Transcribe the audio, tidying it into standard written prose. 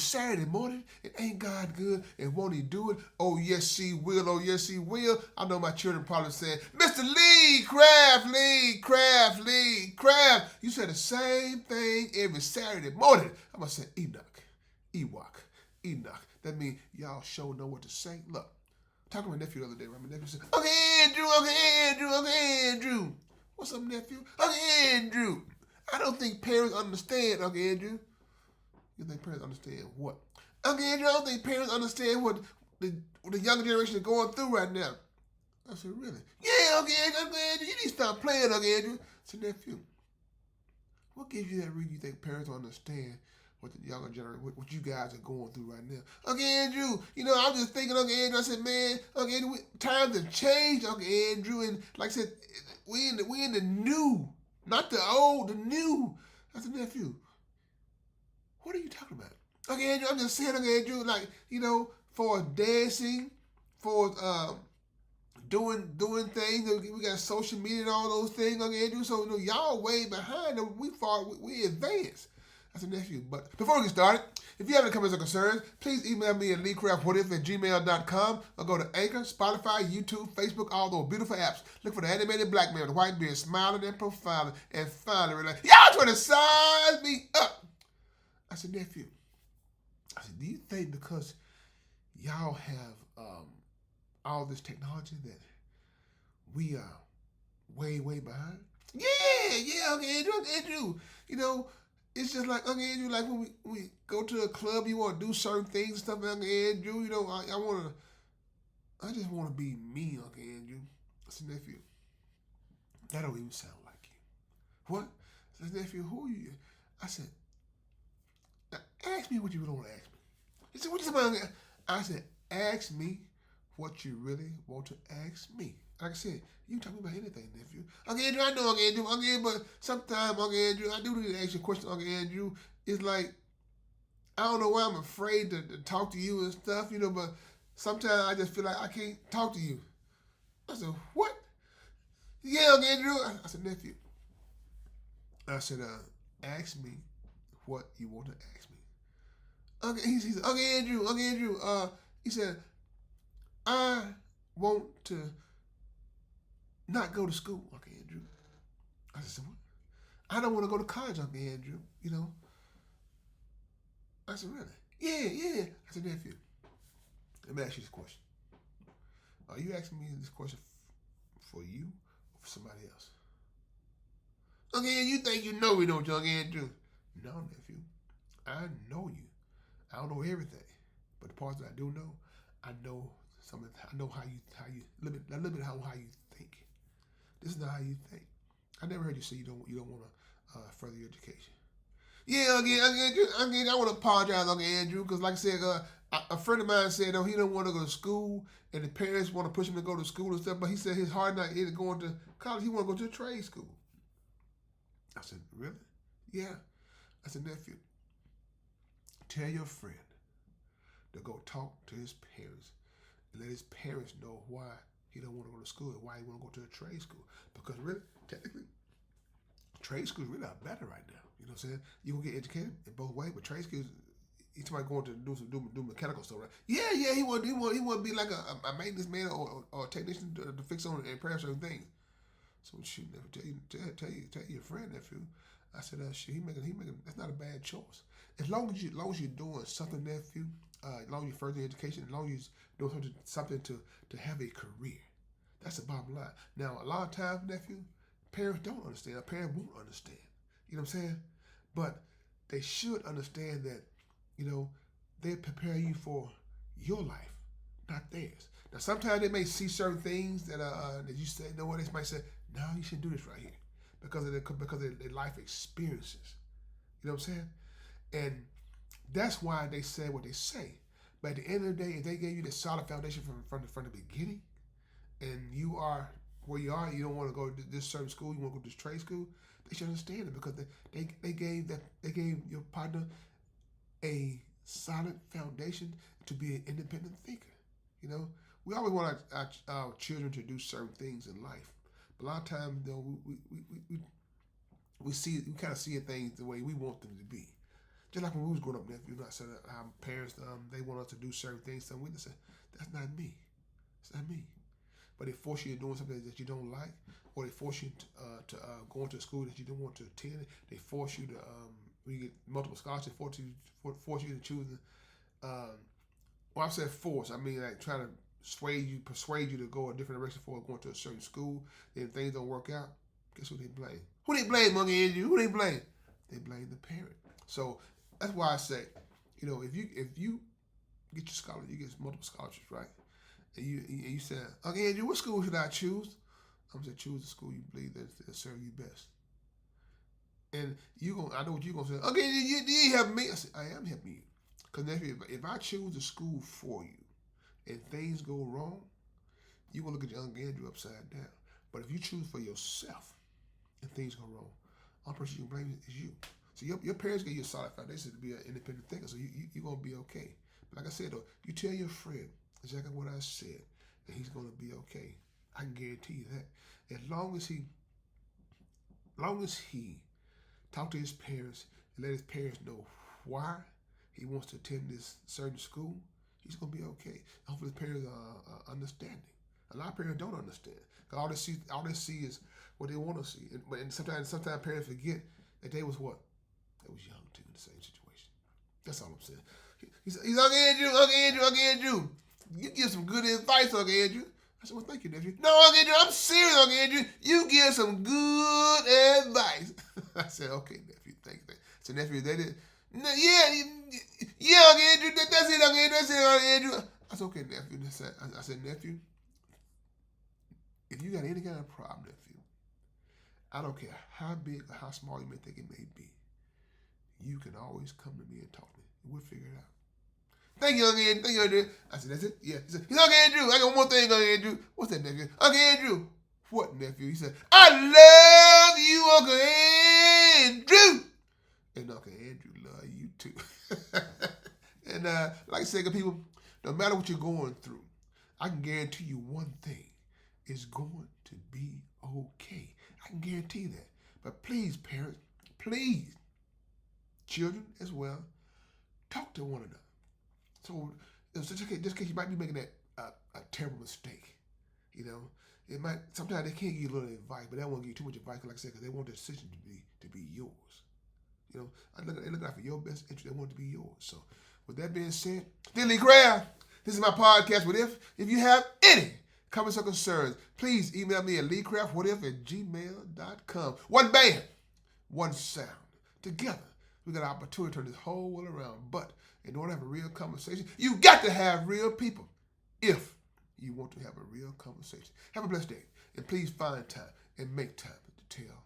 Saturday morning and ain't God good and won't he do it? Oh, yes, he will. Oh, yes, he will. I know my children probably saying, Mr. Lee Craft, Lee Craft, Lee Craft. You say the same thing every Saturday morning. I'm going to say Enoch, Ewok, Enoch. That means y'all sure know what to say. Look, talking to my nephew the other day, right? My nephew said, Uncle Andrew, Uncle Andrew, Uncle Andrew. What's up, nephew? Uncle Andrew. I don't think parents understand, Uncle Andrew. You think parents understand what? Uncle Andrew, I don't think parents understand what the younger generation is going through right now. I said, really? Yeah, Uncle Andrew, you need to stop playing, Uncle Andrew. I said, nephew, what gives you that reason you think parents don't understand what the younger generation, what you guys are going through right now? Uncle Andrew, I was just thinking, Uncle Andrew, I said, man, Uncle Andrew, times have changed, Uncle Andrew, and like I said, we in the new, not the old, the new. I said, nephew, what are you talking about? Uncle Andrew, I'm just saying, Uncle Andrew, like, for dancing, for doing things. We got social media and all those things, Uncle Andrew. So y'all way behind them. We advanced. I said, nephew. But before we get started, if you have any comments or concerns, please email me at leecraftwhatif@gmail.com or go to Anchor, Spotify, YouTube, Facebook, all those beautiful apps. Look for the animated black man with a white beard, smiling and profiling, and finally, like, y'all trying to size me up. I said, nephew. I said, do you think because y'all have all this technology that we are way, way behind? Yeah, Uncle Andrew. It's just like, Uncle Andrew, like when we go to a club, you want to do certain things and stuff, Uncle Andrew. I just want to be me, Uncle Andrew. I said, nephew, that don't even sound like you. What? I said, nephew, who are you? I said, now ask me what you don't want to ask me. He said, what you talking about? I said, ask me what you really want to ask me. Like I said, you can talk about anything, nephew. Uncle Andrew, I know, Uncle Andrew, but sometimes, Uncle Andrew, I do need to ask you a question, Uncle Andrew. It's like, I don't know why I'm afraid to talk to you and stuff, but sometimes I just feel like I can't talk to you. I said, what? Yeah, Uncle Andrew. I said, nephew. I said, ask me what you want to ask me. He said, Uncle Andrew, he said, I want to not go to school, Uncle Andrew. I said, what? I don't want to go to college, Uncle Andrew, I said, really? Yeah. I said, nephew, let me ask you this question. Are you asking me this question for you or for somebody else? Uncle Andrew, you think you know me, don't you, Uncle Andrew? No, nephew. I know you. I don't know everything, but the parts that I do know, I know something. I know how you a little bit how you think. This is not how you think. I never heard you say you don't want to further your education. Yeah, Uncle Andrew, I want to apologize, Uncle Andrew, because like I said, a friend of mine said he don't want to go to school, and the parents want to push him to go to school and stuff. But he said his heart not is going to college. He want to go to a trade school. I said, really? Yeah. I said, nephew, tell your friend to go talk to his parents and let his parents know why he don't want to go to school and why he want to go to a trade school. Because really, technically, trade schools really are better right now. You know what I'm saying? You gonna get educated in both ways, but trade schools, each somebody going to do mechanical stuff, right? Yeah. He want to be like a maintenance man or a technician to fix on and repair certain things. So shoot, tell your friend, nephew. I said, shit, he making. That's not a bad choice. As long as you're doing something, nephew. As long as you're furthering education, as long as you're doing something to have a career. That's the bottom line. Now, a lot of times, nephew, parents don't understand. Parents won't understand. You know what I'm saying? But they should understand that, they prepare you for your life, not theirs. Now, sometimes they may see certain things that you say, they might say, no, you shouldn't do this right here because of their life experiences. You know what I'm saying? And that's why they say what they say. But at the end of the day, if they gave you the solid foundation from the beginning, and you are where you are, you don't want to go to this certain school, you want to go to this trade school, they should understand it because they gave your partner a solid foundation to be an independent thinker. We always want our children to do certain things in life, but a lot of times, we kind of see things the way we want them to be. Just like when we was growing up, nephew, not saying our parents, they want us to do certain things. Some we say, that's not me. It's not me. But they force you to doing something that you don't like, or they force you to go into a school that you don't want to attend. They force you to, when you get multiple scholarships, force you to choose. When I said force, I mean like trying to persuade you to go a different direction for going to a certain school. Then things don't work out. Guess who they blame? Who they blame, Monkey Andrew? Who they blame? They blame the parent. So that's why I say, if you get your scholarship, you get multiple scholarships, right? And you say, okay, Andrew, what school should I choose? I'm saying choose the school you believe that serve you best. And I know what you're gonna say. Okay, you help me. I said, I am helping you. Because if I choose the school for you and things go wrong, you're gonna look at young Andrew upside down. But if you choose for yourself and things go wrong, the only person you can blame is you. So your parents gave you a solid foundation to be an independent thinker, so you're going to be okay. But like I said, though, you tell your friend exactly what I said, and he's going to be okay. I can guarantee you that. As long as he talk to his parents and let his parents know why he wants to attend this certain school, he's going to be okay. Hopefully his parents are understanding. A lot of parents don't understand. All they see is what they want to see. And sometimes parents forget that they was what? They was young too in the same situation. That's all I'm saying. He's Uncle Andrew. You give some good advice, Uncle Andrew. I said, well, thank you, nephew. No, Uncle Andrew, I'm serious, Uncle Andrew. You give some good advice. I said, okay, nephew, thank you. I said, nephew, they did. No, yeah, Uncle Andrew, that's it, Uncle Andrew, that's it, Uncle Andrew. I said, okay, nephew. I said, nephew, if you got any kind of problem, nephew, I don't care how big or how small you may think it may be, you can always come to me and talk to me. We'll figure it out. Thank you, Uncle Andrew. Thank you, Andrew. I said, that's it? Yeah. He said, Uncle Andrew, I got one more thing, Uncle Andrew. What's that, nephew? Uncle Andrew. What, nephew? He said, I love you, Uncle Andrew. And Uncle Andrew love you too. And like I said, good people, no matter what you're going through, I can guarantee you one thing. It's going to be okay. I can guarantee that. But please, parents, please, children as well, talk to one another. So, just in case you might be making a terrible mistake, it might sometimes they can't give you a little advice, but they don't want to give you too much advice, like I said, because they want the decision to be yours. They look out for your best interest. They want it to be yours. So, with that being said, Lee Craft, this is my podcast. What if you have any comments or concerns, please email me at leecraftwhatif@gmail.com. One band, one sound. Together, we got an opportunity to turn this whole world around. But in order to have a real conversation, you got to have real people if you want to have a real conversation. Have a blessed day. And please find time and make time to tell